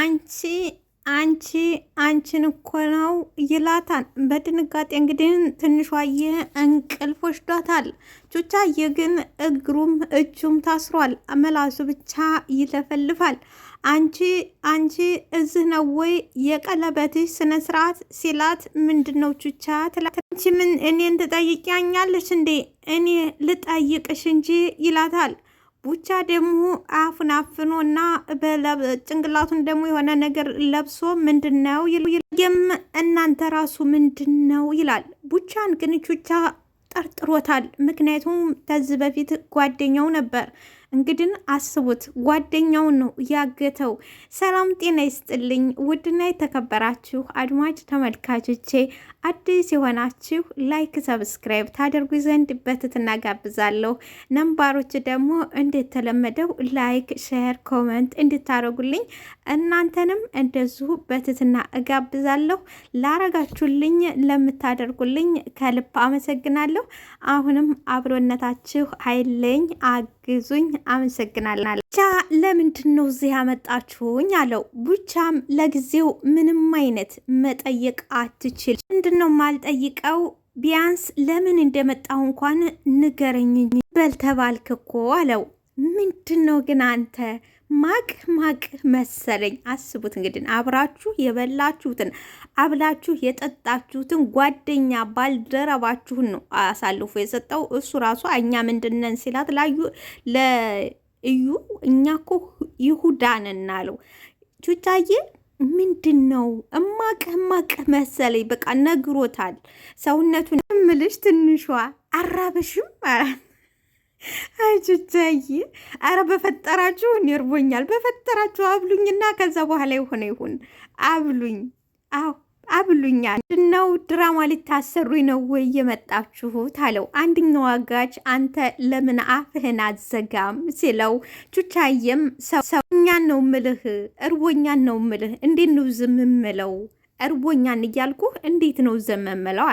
አንቺ አንቺ አንቺን እኮ ነው ይላታል። በድንጋጤ እንግዲህ ትንሿዬ እንቅልፍ ወስዷታል። ቹቻዬ ግን እግሩም እጁም ታስሯል። መላሱ ብቻ ይለፈልፋል። አንቺ አንቺ እዚህ ነው ወይ የቀለበትሽ ስነ ስርዓት ሲላት፣ ምንድን ነው ቹቻ ትላት። አንቺ ምን እኔን ትጠይቂያኛለሽ እንዴ? እኔ ልጠይቅሽ እንጂ ይላታል። ቡቻ ደግሞ አፉን አፍኖ እና ጭንቅላቱን ደግሞ የሆነ ነገር ለብሶ ምንድን ነው ይልም እናንተ ራሱ ምንድን ነው ይላል። ቡቻን ግን ቹቻ ጠርጥሮታል። ምክንያቱም ከዚህ በፊት ጓደኛው ነበር። እንግዲህ አስቡት፣ ጓደኛውን ነው ያገተው። ሰላም ጤና ይስጥልኝ ውድና የተከበራችሁ አድማጭ ተመልካቾቼ፣ አዲስ የሆናችሁ ላይክ ሰብስክራይብ ታደርጉ ዘንድ በትህትና ጋብዛለሁ። ነባሮች ደግሞ እንደተለመደው ላይክ ሼር ኮመንት እንድታደርጉልኝ እናንተንም እንደዚሁ በትህትና እጋብዛለሁ። ላረጋችሁልኝ ለምታደርጉልኝ ከልብ አመሰግናለሁ። አሁንም አብሮነታችሁ አይለኝ፣ አግዙኝ። አመሰግናለሁ። ብቻ ለምንድን ነው እዚህ ያመጣችሁኝ አለው። ብቻም ለጊዜው ምንም አይነት መጠየቅ አትችል። ምንድን ነው ማልጠይቀው? ቢያንስ ለምን እንደመጣሁ እንኳን ንገረኝ በልተባልክ እኮ አለው። ምንድን ነው ግን አንተ ማቅ መሰለኝ። አስቡት እንግዲህ አብራችሁ የበላችሁትን አብላችሁ የጠጣችሁትን ጓደኛ ባልደረባችሁን ነው አሳልፎ የሰጠው። እሱ ራሱ እኛ ምንድነን ሲላት ለእዩ እኛ እኮ ይሁዳን አለው። ቹቻዬ ምንድን ነው እማቅ መሰለኝ። በቃ ነግሮታል ሰውነቱን። ምልሽ ትንሿ አራበሽም አይቹቻዬ፣ አረ በፈጠራችሁ እኔ እርቦኛል፣ በፈጠራችሁ አብሉኝና ከዛ በኋላ የሆነ ይሁን አብሉኝ። አዎ አብሉኛ። ነው ድራማ ልታሰሩኝ ነው ወይ የመጣችሁት አለው። አንደኛው አጋች አንተ ለምን አፍህን አዘጋም ሲለው፣ ቹቻዬም ሰውኛን ነው ምልህ፣ እርቦኛን ነው ምልህ፣ እንዴት ነው ዝም ምለው? እርቦኛን እያልኩ እንዴት ነው ዝም ምለው?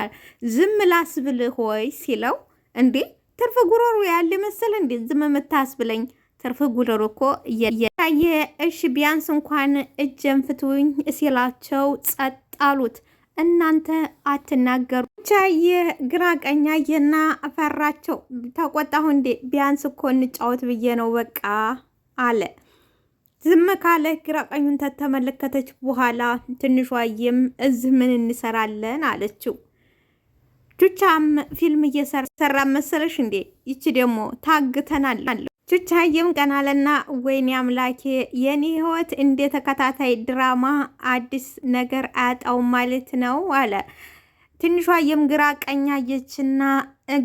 ዝም ላስብልህ ሆይ ሲለው፣ እንዴ ትርፍ ጉሮሮ ያለ መሰለ እንዴ ዝም የምታስብለኝ? ትርፍ ጉሮሮ እኮ የታየ። እሺ ቢያንስ እንኳን እጀን ፍቱኝ ሲላቸው ጸጥ አሉት። እናንተ አትናገሩ። ቻየ ግራ ቀኝ አየና ፈራቸው። ተቆጣሁ እንዴ? ቢያንስ እኮ እንጫወት ብዬ ነው በቃ አለ። ዝም ካለ ግራ ቀኙን ተመለከተች። በኋላ ትንሿዬም እዚህ ምን እንሰራለን አለችው። ቹቻም ፊልም እየሰራ መሰለሽ እንዴ? ይቺ ደግሞ ታግተናል። ቹቻዬም ቀናለና ወይኔ አምላኬ የኔ ህይወት እንደ ተከታታይ ድራማ አዲስ ነገር አያጣውም ማለት ነው አለ። ትንሿዬም ግራ ቀኝ አየችና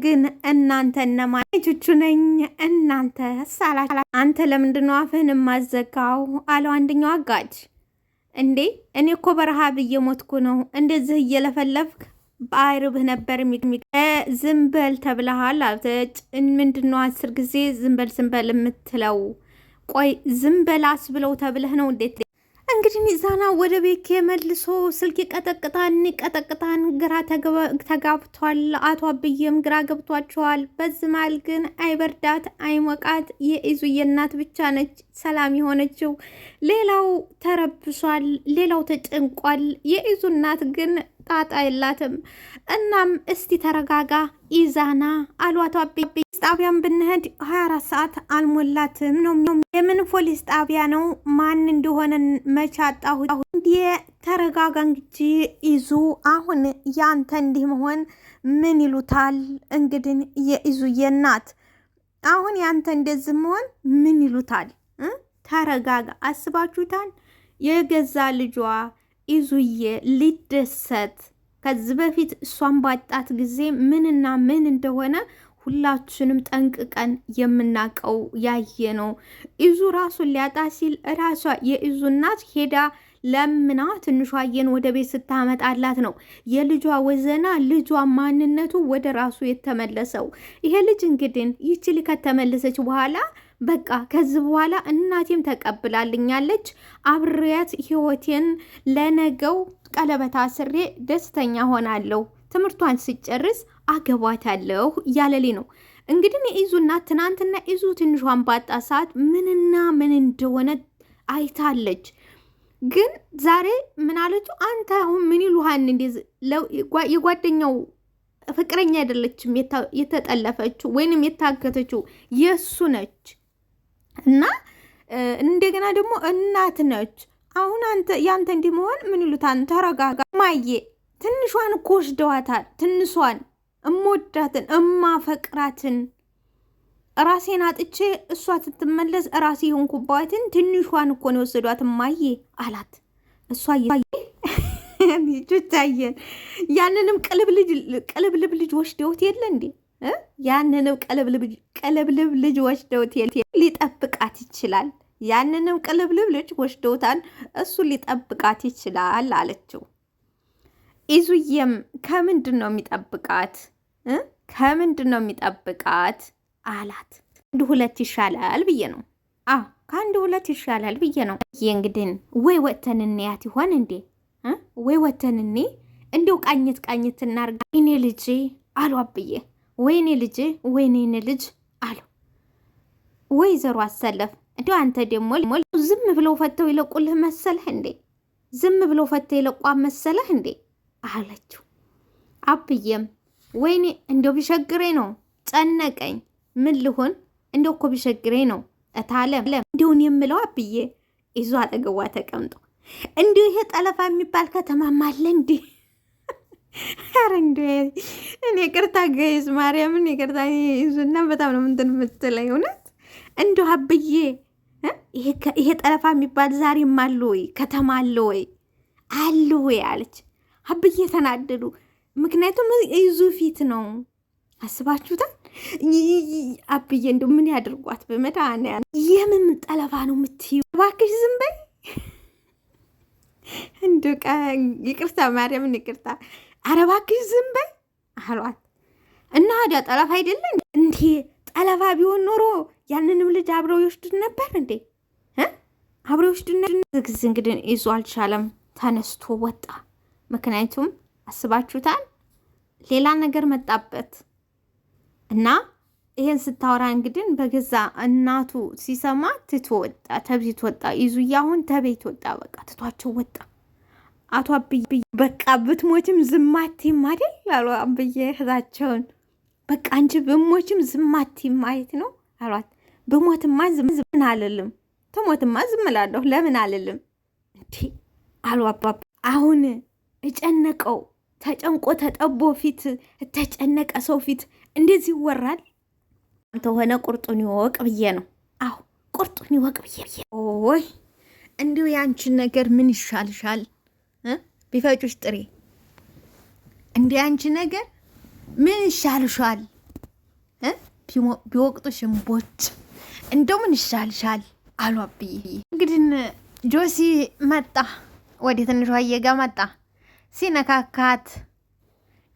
ግን እናንተ እነማን? ቹቹ ነኝ። እናንተ ሳላ አንተ ለምንድነው አፍህን ማዘጋው አለው አንደኛው አጋጅ። እንዴ እኔ እኮ በረሃብ እየሞትኩ ነው፣ እንደዚህ እየለፈለፍክ በአይርብህ ነበር ዝም በል ተብለሃል። ምንድነው 10 ጊዜ ዝም በል የምትለው? ቆይ ዝም በል አስብለው ተብለህ ነው እንዴት? እንግዲህ ዛና ወደ ቤት መልሶ ስልክ ቀጠቅጣን ግራ ተጋብቷል። አቶ አብዬም ግራ ገብቷቸዋል። በዚህ መሃል ግን አይበርዳት አይሞቃት የኢዙዬ እናት ብቻ ነች ሰላም የሆነችው። ሌላው ተረብሷል፣ ሌላው ተጨንቋል። የኢዙ እናት ግን ጣጣ የላትም። እናም እስቲ ተረጋጋ ኢዛና አሉ አቶ አብዬ። ጣቢያን ብንሄድ 24 ሰዓት አልሞላትም ነው። የምን ፖሊስ ጣቢያ ነው? ማን እንደሆነ መቻጣሁ እንዴ? ተረጋጋ እንጂ ኢዙ። አሁን ያንተ እንዲህ መሆን ምን ይሉታል? እንግዲህ የኢዙዬ እናት አሁን ያንተ እንደዚህ መሆን ምን ይሉታል? ተረጋጋ። አስባችሁታል? የገዛ ልጇ ኢዙዬ ሊደሰት ከዚህ በፊት እሷን ባጣት ጊዜ ምንና ምን እንደሆነ ሁላችንም ጠንቅቀን የምናቀው ያየ ነው። ኢዙ ራሱን ሊያጣ ሲል ራሷ የኢዙ እናት ሄዳ ለምና ትንሿዬን ወደ ቤት ስታመጣላት ነው የልጇ ወዘና ልጇ ማንነቱ ወደ ራሱ የተመለሰው። ይሄ ልጅ እንግዲህ ይቺ ልጅ ከተመለሰች በኋላ በቃ ከዚህ በኋላ እናቴም ተቀብላልኛለች፣ አብሬያት ህይወቴን ለነገው ቀለበት አስሬ ደስተኛ ሆናለሁ፣ ትምህርቷን ስጨርስ አገባታለሁ ያለሌ ነው። እንግዲህ የኢዙ እናት ትናንትና ኢዙ ትንሿን ባጣ ሰዓት ምንና ምን እንደሆነ አይታለች። ግን ዛሬ ምን አለችው? አንተ አሁን ምን ይሉሃን? እንደዚህ የጓደኛው ፍቅረኛ አይደለችም የተጠለፈችው ወይንም የታገተችው የሱ ነች። እና እንደገና ደግሞ እናት ነች። አሁን አንተ ያንተ እንዲመሆን ምን ይሉታን? ተረጋጋ ማየ። ትንሿን እኮ ወስደዋታል። ትንሿን እምወዳትን እማፈቅራትን ራሴን አጥቼ እሷ ስትመለስ ራሴ የሆንኩባትን ትንሿን እኮ ነው የወሰዷት ማየ አላት። እሷ ቹቻየን ያንንም ቅልብልብ ልጅ ወስደውት የለ እንዴ? ያንንም ቅልብልብ ልጅ ወስደውት የለ? ሊጠብቃት ይችላል። ያንንም ቅልብልብ ልጅ ወስደውታል። እሱ ሊጠብቃት ይችላል አለችው። ኢዙዬም ከምንድን ነው የሚጠብቃት? ከምንድን ነው የሚጠብቃት አላት። አንድ ሁለት ይሻላል ብዬ ነው። ከአንድ ሁለት ይሻላል ብዬ ነው። ይህ እንግዲህ ወይ ወተን እንያት ይሆን እንዴ? ወይ ወተን እኔ እንዲው ቃኝት እናርጋ። ወይኔ ልጄ አሉ አብዬ። ወይኔ ልጄ ወይኔ ልጅ አሉ ወይዘሮ አሰለፍ። እንዲው አንተ ደግሞ ዝም ብለው ፈተው ይለቁልህ መሰለህ እንዴ? ዝም ብለው ፈተው ይለቋ መሰለህ እንዴ አለችው። አብዬም ወይኔ እንደው ቢሸግሬ ነው ጨነቀኝ። ምን ልሆን እንደው እኮ ቢሸግሬ ነው እታለም እንዲሁን የምለው አብዬ ይዞ አጠገቧ ተቀምጦ እንዲሁ ይሄ ጠለፋ የሚባል ከተማም አለ እንዴ? ኧረ እንዴ እኔ ይቅርታ ገይዝ ማርያምን ይቅርታ ይዙና በጣም ነው እንትን የምትለኝ እውነት እንዲሁ አብዬ ይሄ ጠለፋ የሚባል ዛሬም አለ ወይ? ከተማ አለ ወይ? አለ ወይ አለች አብዬ ተናደዱ። ምክንያቱም ይዙ ፊት ነው አስባችሁታል። አብዬ እንደው ምን ያድርጓት በመድኃኒዓለም። የምን ጠለፋ ነው የምትይው? እባክሽ ዝም በይ። እንደው ይቅርታ ማርያምን ይቅርታ፣ ኧረ እባክሽ ዝም በይ አሏት። እና ታዲያ ጠለፋ አይደለ እንዴ? ጠለፋ ቢሆን ኖሮ ያንንም ልጅ አብረው ይወስዱት ነበር እንዴ? አብረው ይወስዱት ነበር። ጊዜ እንግዲህ ይዞ አልቻለም፣ ተነስቶ ወጣ። ምክንያቱም አስባችሁታል ሌላ ነገር መጣበት እና ይሄን ስታወራ እንግዲህ በገዛ እናቱ ሲሰማ ትቶ ወጣ፣ ተቤት ወጣ። ይዙዬ አሁን ተቤት ወጣ፣ በቃ ትቷቸው ወጣ። አቶ አብዬ በቃ ብትሞችም ዝማቲም አይደል ያሉ አብዬ እህታቸውን በቃ አንቺ ብሞችም ዝማቲም ማለት ነው አሏት። ብሞትማ ዝም አልልም፣ ትሞትማ ዝም እላለሁ፣ ለምን አልልም እንዴ አሉ አባባ። አሁን እጨነቀው ተጨንቆ ተጠቦ ፊት ተጨነቀ ሰው ፊት እንደዚህ ይወራል? አንተ ሆነ ቁርጡን ይወቅ ብዬ ነው። አዎ ቁርጡን ይወቅ ብዬ። ኦይ እንዲሁ ያንቺን ነገር ምን ይሻልሻል? ቢፈጩሽ ጥሬ እንዲህ ያንቺ ነገር ምን ይሻልሻል? ቢወቅጡሽ እምቦጭ እንደው ምን ይሻልሻል አሉ አብዬ። እንግዲህ ጆሲ መጣ፣ ወደ ትንሿ እየጋ መጣ። ሲነካካት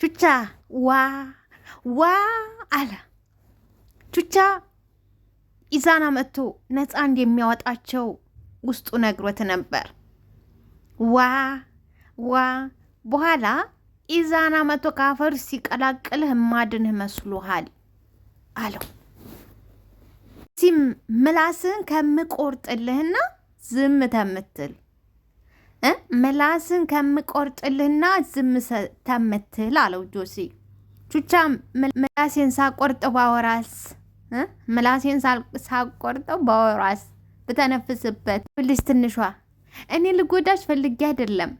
ቹቻ ዋ አለ። ቹቻ ኢዛና መጥቶ ነፃ እንደሚያወጣቸው ውስጡ ነግሮት ነበር። ዋ በኋላ ኢዛና መጥቶ ካፈር ሲቀላቅልህ ማድንህ መስሎሃል አለው። ሲም ምላስን ከምቆርጥልህና ዝም ተምትል ምላስን ከምቆርጥልህና ዝም ተምትል አለው ጆሲ። ቹቻ ምላሴን ሳቆርጠው ባወራስ ምላሴን ሳቆርጠው ባወራስ ብተነፍስበት ብልሽ ትንሿ እኔ ልጎዳሽ ፈልጌ አይደለም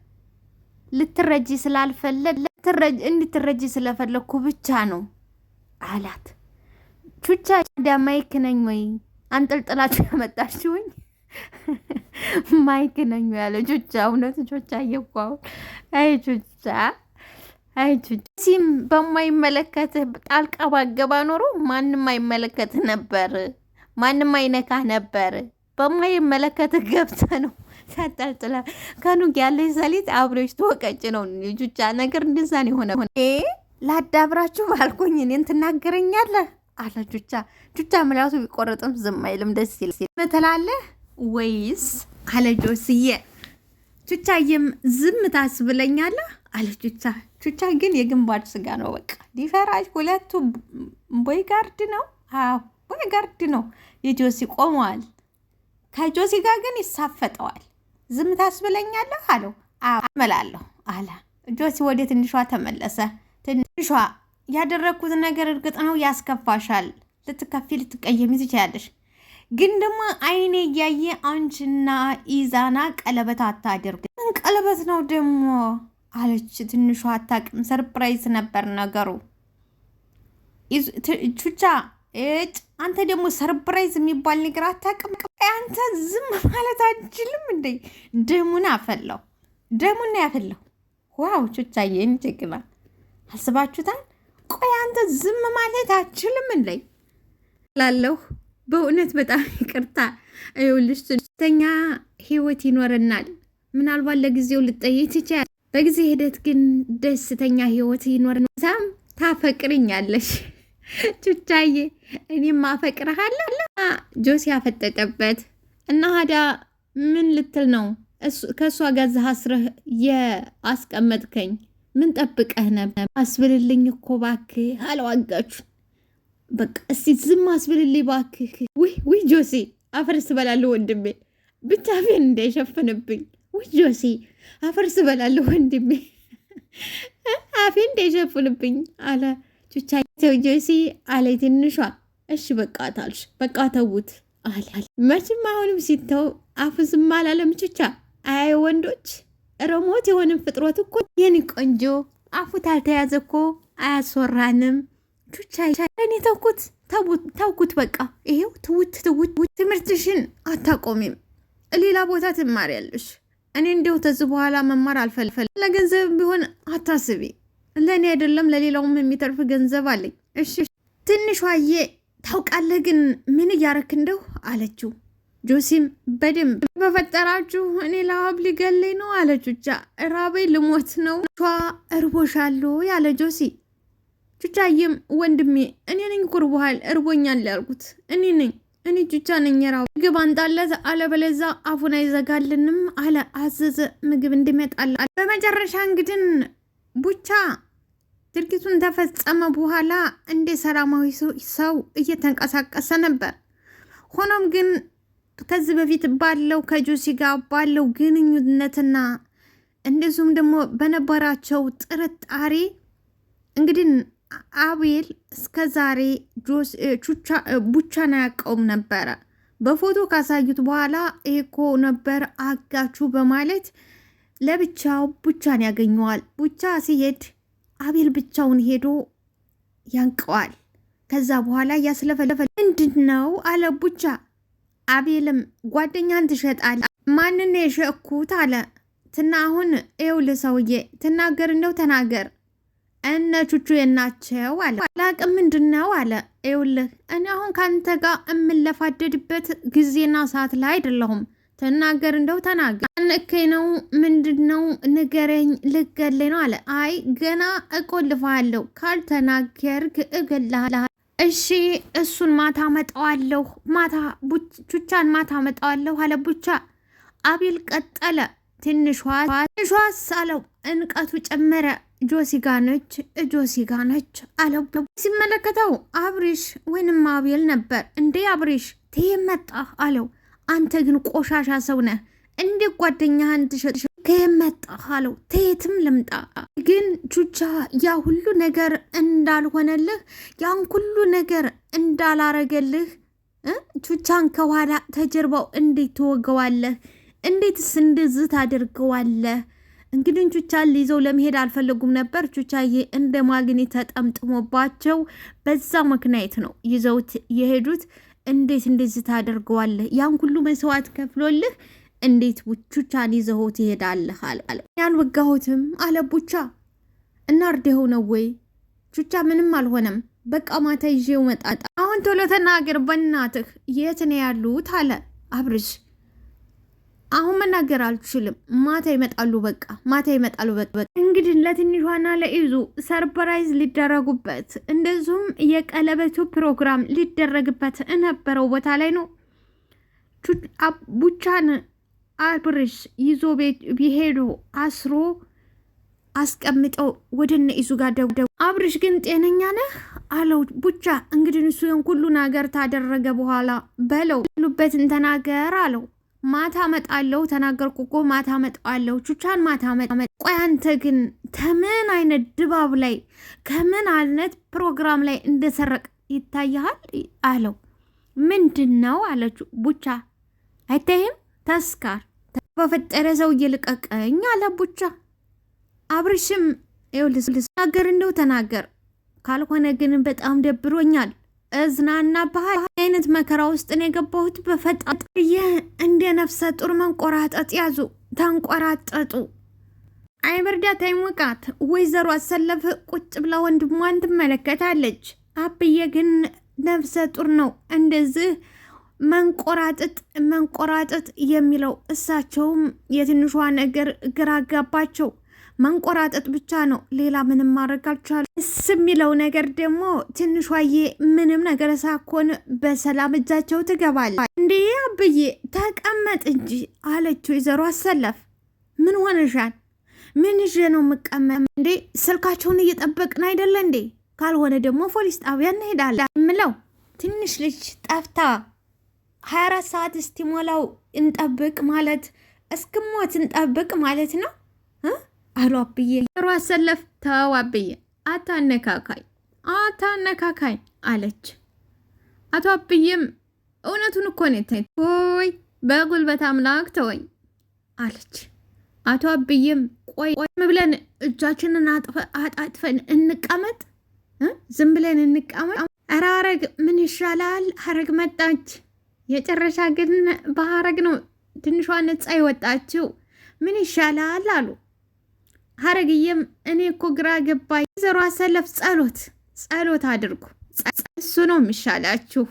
ልትረጂ ስላልፈለግ እንድትረጂ ስለፈለግኩ ብቻ ነው አላት። ቹቻ ማይክ ነኝ ወይ አንጠልጥላችሁ ያመጣችሁኝ? ማይክ ነኝ ያለ ቹቻ እውነት ቹቻ እየኳው አይ ቹቻ ሲም በማይመለከትህ ጣልቃ ባገባ ኖሮ ማንም አይመለከትህ ነበር፣ ማንም አይነካህ ነበር። በማይመለከትህ ገብተህ ነው ሳጣጥላ ከኑግ ያለች ሰሊጥ አብሮች ተወቀጭ ነው ቹቻ ነገር እንደዛ ነው የሆነ። ላዳብራችሁ ባልኩኝ እኔን ትናገረኛለህ አለ ቹቻ። ቹቻ ምላሱ ቢቆረጥም ዝም አይልም፣ ደስ ይላል ትላለህ ወይስ አለ ጆስዬ። ቹቻዬም ዝም ታስብለኛለህ አለ ቹቻ። ቹቻ ግን የግንባር ስጋ ነው በቃ ዲፈራጅ። ሁለቱ ቦይ ጋርድ ነው፣ ቦይ ጋርድ ነው። የጆሲ ቆመዋል፣ ከጆሲ ጋር ግን ይሳፈጠዋል። ዝም ታስብለኛለህ አለው። አመላለሁ አለ ጆሲ። ወደ ትንሿ ተመለሰ። ትንሿ ያደረግኩት ነገር እርግጥ ነው ያስከፋሻል፣ ልትከፊ ልትቀየሚ ትችያለሽ፣ ግን ደግሞ አይኔ እያየ አንቺና ኢዛና ቀለበት አታድርግ። ምን ቀለበት ነው ደግሞ አለች ትንሿ። አታውቅም፣ ሰርፕራይዝ ነበር ነገሩ። ቹቻ አንተ ደግሞ ሰርፕራይዝ የሚባል ነገር አታውቅም። አንተ ዝም ማለት አንችልም እንዴ? ደሙን አፈላው፣ ደሙን ያፈላው። ዋው ቹቻዬ እንጀግና አስባችሁታል? ቆይ አንተ ዝም ማለት አችልም እንዴ ላለሁ። በእውነት በጣም ይቅርታ። ይኸውልሽ ደስተኛ ህይወት ይኖረናል። ምናልባት ለጊዜው ልጠይቅ ትችያለሽ፣ በጊዜ ሂደት ግን ደስተኛ ህይወት ይኖረናል። ሳም ታፈቅርኛለሽ ቹቻዬ፣ እኔም አፈቅርሃለሁ። ጆሲ ያፈጠጠበት እና ሀዳ ምን ልትል ነው? ከእሷ ጋር አስረህ የአስቀመጥከኝ ምን ጠብቀህ ነበር? አስብልልኝ እኮ እባክህ አለው አጋቹን። በቃ እስቲ ዝም አስብልልኝ እባክህ። ውይ ጆሲ አፈር ስበላለሁ ወንድሜ፣ ብቻ አፌን እንዳይሸፍንብኝ። ውይ ጆሲ አፈር ስበላለሁ ወንድሜ፣ አፌን እንዳይሸፍንብኝ አለ ቹቻ። ጆሲ አለ ትንሿ። እሺ በቃ ታልሽ፣ በቃ ተውት አለ። መቼም አሁንም ሲተው አፉ ዝም አላለም ቹቻ። አይ ወንዶች ረሞት የሆንም ፍጥሮት እኮ የኔ ቆንጆ አፉ ታልተያዘ እኮ አያስወራንም። ቹቻ እኔ ተውኩት በቃ ይሄው ትውት። ትምህርትሽን አታቆሚም፣ ሌላ ቦታ ትማሪያለሽ። እኔ እንዲሁ ተዝ በኋላ መማር አልፈልፈልም። ለገንዘብ ቢሆን አታስቢ፣ ለእኔ አይደለም ለሌላውም የሚተርፍ ገንዘብ አለኝ። እሺ ትንሿዬ ታውቃለህ ግን ምን እያረክ እንደው አለችው። ጆሲም በደንብ በፈጠራችሁ እኔ ለሀብ ሊገለኝ ነው አለ ቹቻ። ራቤ ልሞት ነው እርቦሻሉ ያለ ጆሲ። ቹቻዬም ወንድሜ እኔ ነኝ ኩርቦሃል እርቦኛል ያልኩት እኔ ነኝ፣ እኔ ቹቻ ነኝ። ራው ምግብ አንጣለት አለበለዛ አፉን አይዘጋልንም አለ። አዘዘ ምግብ እንዲመጣል። በመጨረሻ እንግዲህ ቡቻ ድርጊቱን ተፈጸመ በኋላ እንደ ሰላማዊ ሰው እየተንቀሳቀሰ ነበር። ሆኖም ግን ከዚህ በፊት ባለው ከጆሲ ጋር ባለው ግንኙነትና እንደዚሁም ደግሞ በነበራቸው ጥርጣሬ እንግዲህ አቤል እስከ ዛሬ ቡቻን አያውቀውም ነበረ። በፎቶ ካሳዩት በኋላ እኮ ነበር አጋቹ በማለት ለብቻው ቡቻን ያገኘዋል። ቡቻ ሲሄድ አቤል ብቻውን ሄዶ ያንቀዋል። ከዛ በኋላ ያስለፈለፈ ምንድን ነው አለ ቡቻ። አቤልም ጓደኛን ትሸጣል። ማንን የሸኩት አለ ትና። አሁን ይኸውልህ ሰውዬ ትናገር እንደው ተናገር፣ እነ ቹቹ የናቸው አለ። አላቅም ምንድን ነው አለ። ይኸውልህ እኔ አሁን ከአንተ ጋር የምለፋደድበት ጊዜና ሰዓት ላይ አይደለሁም። ትናገር እንደው ተናገር። አንከኝ ነው ምንድን ነው ንገረኝ፣ ልገለኝ ነው አለ። አይ ገና እቆልፋለሁ፣ ካልተናገርክ እገልሃለሁ። እሺ እሱን ማታ መጣዋለሁ፣ ማታ ቹቻን ማታ መጣዋለሁ አለ ቡቻ። አቤል ቀጠለ። ትንሿስ አለው። እንቀቱ ጨመረ። ጆሲ ጋ ነች አለው። ሲመለከተው አብሪሽ ወይንም አቤል ነበር። እንዴ አብሪሽ ትመጣ አለው። አንተ ግን ቆሻሻ ሰው ነህ፣ እንዴ ጓደኛህን ትሸጥ ከመጣ አለው። ተየትም ልምጣ ግን ቹቻ ያ ሁሉ ነገር እንዳልሆነልህ፣ ያን ሁሉ ነገር እንዳላረገልህ፣ ቹቻን ከኋላ ተጀርባው እንዴት ትወገዋለህ? እንዴትስ እንደዚህ ታደርገዋለህ? እንግዲህ ቹቻን ሊይዘው ለመሄድ አልፈለጉም ነበር። ቹቻዬ እንደ ማግኔት ተጠምጥሞባቸው በዛ ምክንያት ነው ይዘውት የሄዱት። እንዴት እንደዚህ ታደርገዋለህ? ያን ሁሉ መስዋዕት ከፍሎልህ እንዴት ቹቻን ይዘው ትሄዳለህ? አለ። ያልወጋሁትም አለ ቡቻ። እናርደው ነው ወይ? ቹቻ ምንም አልሆነም። በቃ ማታ ይዤው መጣጣ። አሁን ቶሎ ተናገር በእናትህ፣ የት ነው ያሉት? አለ አብርሽ። አሁን መናገር አልችልም፣ ማታ ይመጣሉ። በቃ ማታ ይመጣሉ። በቃ እንግዲህ ለትንሿና ለኢዙ ሰርፕራይዝ ሊደረጉበት እንደዚሁም የቀለበቱ ፕሮግራም ሊደረግበት ነበረው ቦታ ላይ ነው ቡቻን አብርሽ ይዞ ቤት ቢሄዱ አስሮ አስቀምጠው ወደነ ኢዙ ጋር ደው። አብርሽ ግን ጤነኛ ነህ አለው ቡቻ። እንግዲህ እሱ ሁሉ ነገር ታደረገ በኋላ በለው ሉበትን ተናገር አለው። ማታ መጣለው ተናገርኩ እኮ ማታ መጣለው ቹቻን ማታ መጣ። ቆይ አንተ ግን ከምን አይነት ድባብ ላይ ከምን አይነት ፕሮግራም ላይ እንደሰረቅ ይታያል አለው። ምንድነው አለችው። ቡቻ አይታይም ተስካር በፈጠረ ሰው እየልቀቀኝ አለ ቡቻ። አብርሽም ይኸውልህ ተናገር እንደው ተናገር፣ ካልሆነ ግን በጣም ደብሮኛል እዝናና ባህል አይነት መከራ ውስጥ ነው የገባሁት። በፈጣጥ እንደ ነፍሰ ጡር መንቆራጠጥ ያዙ፣ ተንቆራጠጡ። አይ ብርዳት አይሞቃት። ወይዘሮ አሰለፍ ቁጭ ብላ ወንድሟን ትመለከታለች። አብዬ ግን ነፍሰ ጡር ነው እንደዚህ መንቆራጠጥ የሚለው እሳቸውም የትንሿ ነገር ግራ አጋባቸው። መንቆራጠጥ ብቻ ነው፣ ሌላ ምንም ማድረግ አልቻሉ። እስ የሚለው ነገር ደግሞ ትንሿዬ ምንም ነገር ሳኮን በሰላም እጃቸው ትገባለች። እንዴ አብዬ ተቀመጥ እንጂ አለችው ወይዘሮ አሰለፍ። ምን ሆነሻል? ምን ይዤ ነው የምቀመጥ? እንዴ ስልካቸውን እየጠበቅን አይደለ እንዴ? ካልሆነ ደግሞ ፖሊስ ጣቢያ እንሄዳለን። ምለው ትንሽ ልጅ ጠፍታ 24 ሰዓት እስቲሞላው እንጠብቅ ማለት እስክሞት እንጠብቅ ማለት ነው አሉ አብዬ። ሮ አሰለፍ ተው አብዬ አታነካካኝ አለች። አቶ አብዬም እውነቱን እኮ ነው ሆይ በጉልበት አምላክ ተወኝ አለች። አቶ አብዬም ቆይ ብለን እጃችንን አጣጥፈን እንቀመጥ፣ ዝም ብለን እንቀመጥ። ኧረ ሀረግ ምን ይሻላል? ሀረግ መጣች። የጨረሻ ግን በሀረግ ነው ትንሿ ነፃ የወጣችው። ምን ይሻላል አሉ። ሀረግዬም እኔ እኮ ግራ ገባኝ። ወይዘሮ አሰለፍ ጸሎት አድርጉ፣ እሱ ነው የሚሻላችሁ፣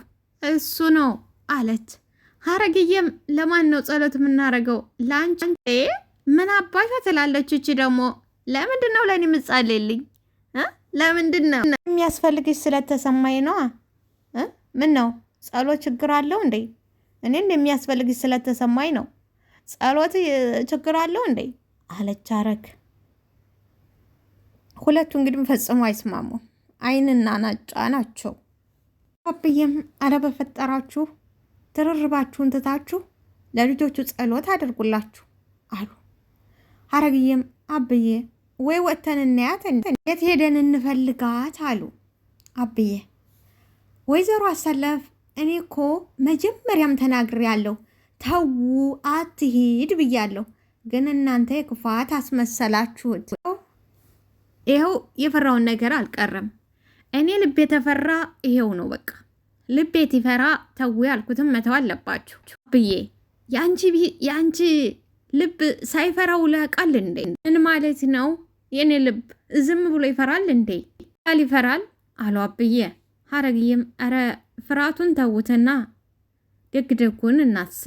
እሱ ነው አለች። ሀረግዬም ለማን ነው ጸሎት የምናደርገው? ለአንቺ። ምን አባሻ ትላለች እቺ ደግሞ። ለምንድን ነው ለእኔ የምትጸልይልኝ? ለምንድን ነው? የሚያስፈልግሽ ስለተሰማኝ ነዋ። ምን ነው ጸሎት ችግር አለው እንዴ? እኔ እንደሚያስፈልግሽ ስለተሰማኝ ነው። ጸሎት ችግር አለው እንዴ አለች ሀረግ። ሁለቱ እንግዲህ ፈጽሞ አይስማሙ፣ አይንና ናጫ ናቸው። አብዬም አረ በፈጠራችሁ ትርርባችሁን ትታችሁ ለልጆቹ ጸሎት አድርጉላችሁ አሉ። ሀረግዬም አብዬ ወይ ወጥተን እናያት፣ የት ሄደን እንፈልጋት አሉ አብዬ። ወይዘሮ አሰለፍ እኔ እኮ መጀመሪያም ተናግሬያለሁ፣ ተዉ አትሂድ ብያለሁ፣ ግን እናንተ የክፋት አስመሰላችሁት። ይኸው የፈራውን ነገር አልቀረም። እኔ ልቤ ተፈራ፣ ይሄው ነው በቃ። ልቤ ትፈራ፣ ተው ያልኩትም መተው አለባችሁ ብዬ። የአንቺ ልብ ሳይፈራው ለቃል እንዴ? ምን ማለት ነው? የኔ ልብ ዝም ብሎ ይፈራል እንዴ? ቃል ይፈራል አሉ አብዬ። ሀረግዬም አረ ፍርሃቱን ተውትና ደግደጉን እናስ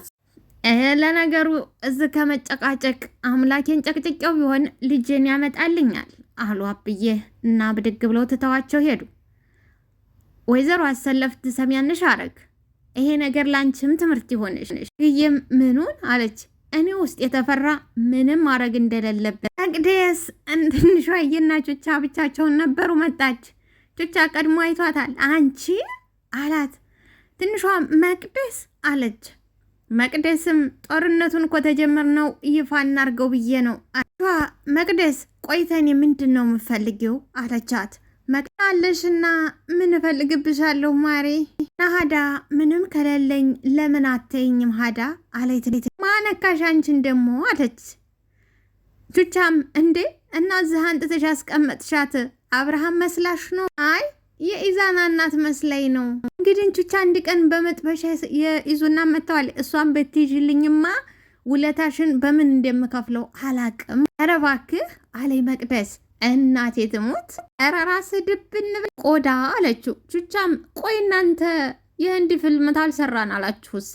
ለነገሩ እዚህ ከመጨቃጨቅ አምላኬን ጨቅጭቄው ቢሆን ልጄን ያመጣልኛል አሉ አብዬ እና ብድግ ብለው ትተዋቸው ሄዱ። ወይዘሮ አሰለፍ ትሰሚያንሽ ሀረግ፣ ይሄ ነገር ላንቺም ትምህርት ይሆንሽ። ግዬም ምኑን አለች። እኔ ውስጥ የተፈራ ምንም ማድረግ እንደሌለበት። መቅደስ ትንሿ አየና ቹቻ ብቻቸውን ነበሩ። መጣች። ቹቻ ቀድሞ አይቷታል። አንቺ አላት። ትንሿ መቅደስ አለች። መቅደስም ጦርነቱን እኮ ተጀመርነው ይፋ እናርገው ብዬ ነው። መቅደስ ቆይተን ምንድን ነው የምፈልጊው አለቻት። መቅናለሽና ምን እፈልግብሻለሁ ማሬ? ሀዳ ምንም ከሌለኝ ለምን አተኝም ሀዳ አለች። ማነካሽ አንቺን ደግሞ አለች። ቹቻም እንዴ እና እዚህ አንጥተሽ ያስቀመጥሻት አብርሃም መስላሽ ነው? አይ የኢዛና እናት መስለኝ ነው። እንግዲህ ቹቻ አንድ ቀን በመጥበሻ የኢዙና መጥተዋል። እሷን በትይዥልኝማ ውለታሽን በምን እንደምከፍለው አላቅም። ኧረ እባክህ አለኝ መቅደስ። እናቴ ትሙት ኧረ ራስህ ድብን ቆዳ አለችው። ቹቻም ቆይ እናንተ የህንድ ፊልም ካልሰራን አላችሁሳ?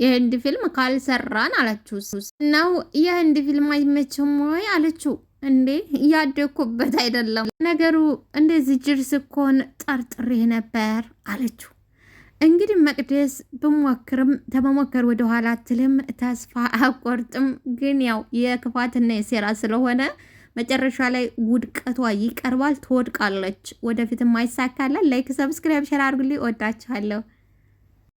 የህንድ ፊልም ካልሰራን አላችሁስ? እናው የህንድ ፊልም አይመችም ወይ አለችው። እንዴ እያደኩበት አይደለም ነገሩ፣ እንደዚህ ጅርስ እኮን ጠርጥሬ ነበር አለችው። እንግዲህ መቅደስ ብሞክርም ተመሞከር ወደ ኋላ አትልም፣ ተስፋ አቆርጥም። ግን ያው የክፋትና የሴራ ስለሆነ መጨረሻ ላይ ውድቀቷ ይቀርባል፣ ትወድቃለች። ወደፊት የማይሳካለን። ላይክ፣ ሰብስክራይብ፣ ሸር አድርጉልኝ። ወዳችኋለሁ።